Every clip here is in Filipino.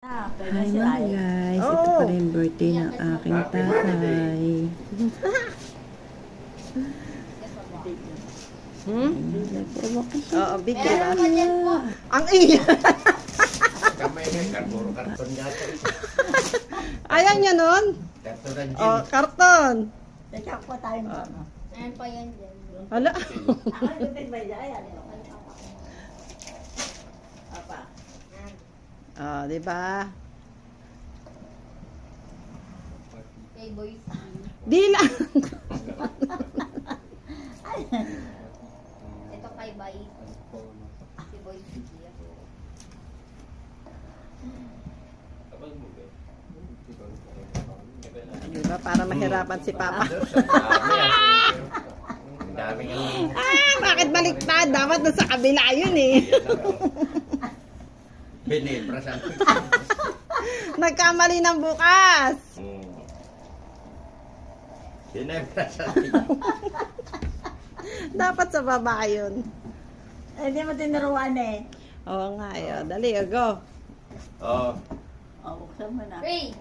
Hi mga guys, ito pa rin birthday ng aking tatay. Oo, big diba? Ang iya! Kamay na, karpuro karton yata. Ayaw niya nun? Karton ng gin. Oh, karton. Teka po tayo mo. Ayan pa yan dyan. Hala. Ako yung ba dyan? Ayan. Apa. Oh, diba? Kay Boys. Di lang. Ito kay Bay. Si Boys. Diba? Para mahirapan si Papa. Ang daming Bakit baliktad? Dapat doon sa kabila yun eh. Hinebra sa Nagkamali ng bukas. Hinebra sa Dapat sa baba yun. Hindi mo tinuruan eh. Oo nga, dali, go. Oh, O, buksan mo na. 3.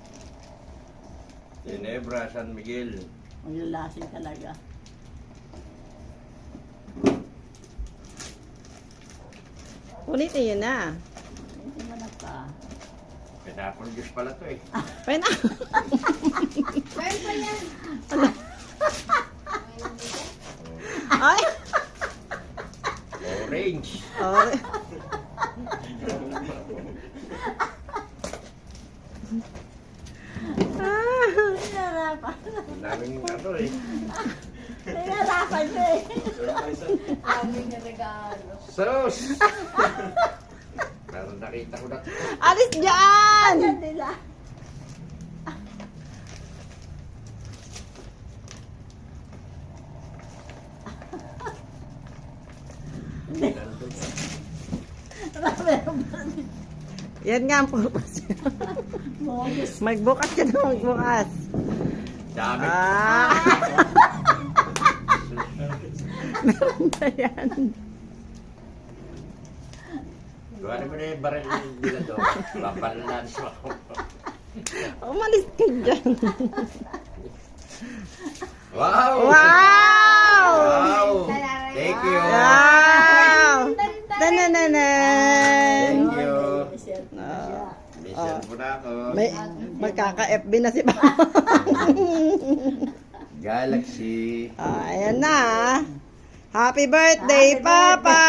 Hinebra San Miguel. Maglalasing talaga. Ulitin yun na. Hindi mo na pa. Pinapon Diyos pala to eh. Pwede na. Meron pa yan. Ay! Orange. Oh. Pinarapan. Ang daming ano eh. Pinarapan ko eh. Aming regalo. Sus! Pero nakita ko na. Alis dyan! Yan nila. Meron pa rin. Yan nga ang purpose. Mongis. Magbukas ka na magbukas. Dami. Meron ba yan? Gawa mo na yung baril nila doon. Babalanan mo ako. Umalis ka dyan. Wow! Wow! Wow! Thank you! Wow! Tanananan! Thank you! Oh. Mission po na ako. May magkaka-FB na si Papa. Galaxy. Ayan na. Happy birthday, Papa!